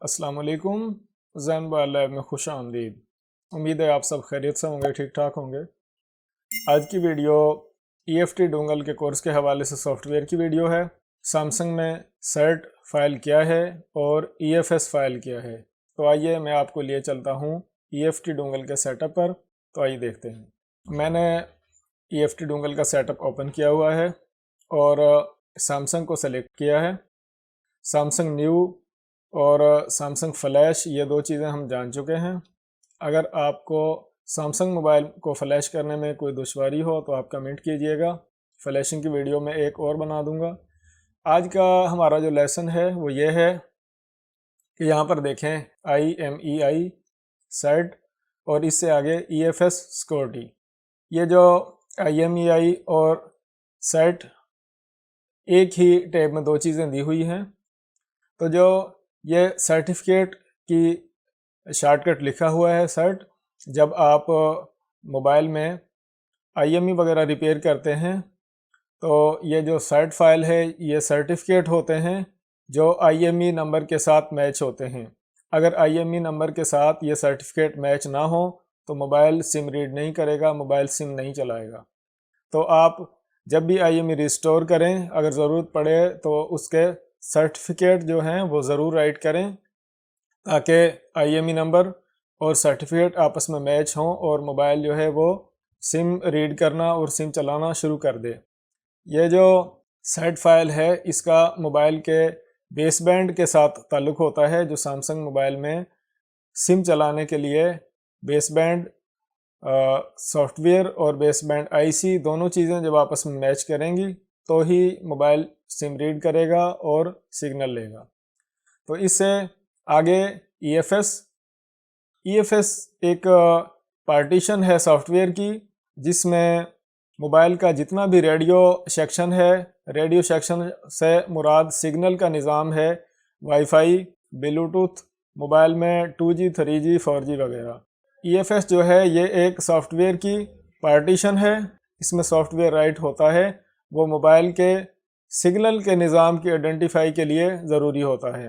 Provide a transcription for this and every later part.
अस्सलाम वालेकुम। जैन बार लैब में खुश आमदीद। उम्मीद है आप सब खैरियत से होंगे, ठीक ठाक होंगे। आज की वीडियो EFT डोंगल के कोर्स के हवाले से सॉफ्टवेयर की वीडियो है। सैमसंग में सर्ट फाइल क्या है और EFS फाइल क्या है। तो आइए मैं आपको लिए चलता हूँ EFT डोंगल के सेटअप पर। तो आइए देखते हैं। मैंने EFT डोंगल का सेटअप ओपन किया हुआ है और सैमसंग को सेलेक्ट किया है। सैमसंग न्यू और सैमसंग फ्लैश, ये दो चीज़ें हम जान चुके हैं। अगर आपको सैमसंग मोबाइल को फ्लैश करने में कोई दुश्वारी हो तो आप कमेंट कीजिएगा। फ्लैशिंग की वीडियो में एक और बना दूंगा। आज का हमारा जो लेसन है वो ये है कि यहाँ पर देखें IMEI सर्ट और इससे आगे EFS सिक्योरिटी। ये जो IMEI और सर्ट एक ही टैब में दो चीज़ें दी हुई हैं। तो जो ये सर्टिफिकेट की शॉर्टकट लिखा हुआ है सर्ट, जब आप मोबाइल में IME वगैरह रिपेयर करते हैं तो ये जो सर्ट फाइल है ये सर्टिफिकेट होते हैं जो IME नंबर के साथ मैच होते हैं। अगर IME नंबर के साथ ये सर्टिफिकेट मैच ना हो तो मोबाइल सिम रीड नहीं करेगा, मोबाइल सिम नहीं चलाएगा। तो आप जब भी IME रिस्टोर करें, अगर ज़रूरत पड़े तो उसके सर्टिफिकेट जो हैं वो ज़रूर राइट करें ताकि IME नंबर और सर्टिफिकेट आपस में मैच हों और मोबाइल जो है वो सिम रीड करना और सिम चलाना शुरू कर दे। ये जो सर्ट फाइल है इसका मोबाइल के बेसबैंड के साथ ताल्लुक़ होता है। जो सैमसंग मोबाइल में सिम चलाने के लिए बेसबैंड सॉफ्टवेयर और बेसबैंड IC दोनों चीज़ें जब आपस में मैच करेंगी तो ही मोबाइल सिम रीड करेगा और सिग्नल लेगा। तो इससे आगे EFS एक पार्टीशन है सॉफ्टवेयर की, जिसमें मोबाइल का जितना भी रेडियो सेक्शन है, रेडियो सेक्शन से मुराद सिग्नल का निज़ाम है, वाईफाई, ब्लूटूथ, मोबाइल में 2G 3G 4G वगैरह। EFS जो है ये एक सॉफ्टवेयर की पार्टीशन है। इसमें सॉफ्टवेयर राइट होता है, वो मोबाइल के सिग्नल के निज़ाम की आइडेंटिफाई के लिए ज़रूरी होता है।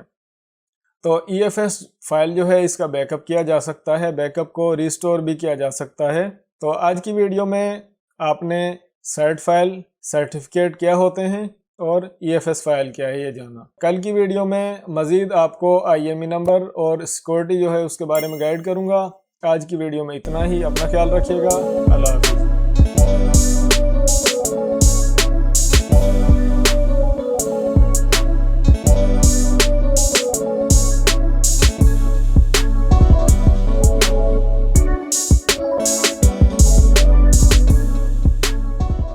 तो EFS फाइल जो है इसका बैकअप किया जा सकता है, बैकअप को रिस्टोर भी किया जा सकता है। तो आज की वीडियो में आपने सर्ट फाइल, सर्टिफिकेट क्या होते हैं और EFS फाइल क्या है ये जाना। कल की वीडियो में मज़ीद आपको IME नंबर और सिक्योरिटी जो है उसके बारे में गाइड करूँगा। आज की वीडियो में इतना ही। अपना ख्याल रखिएगा। अल्लाह हाफ़िज़।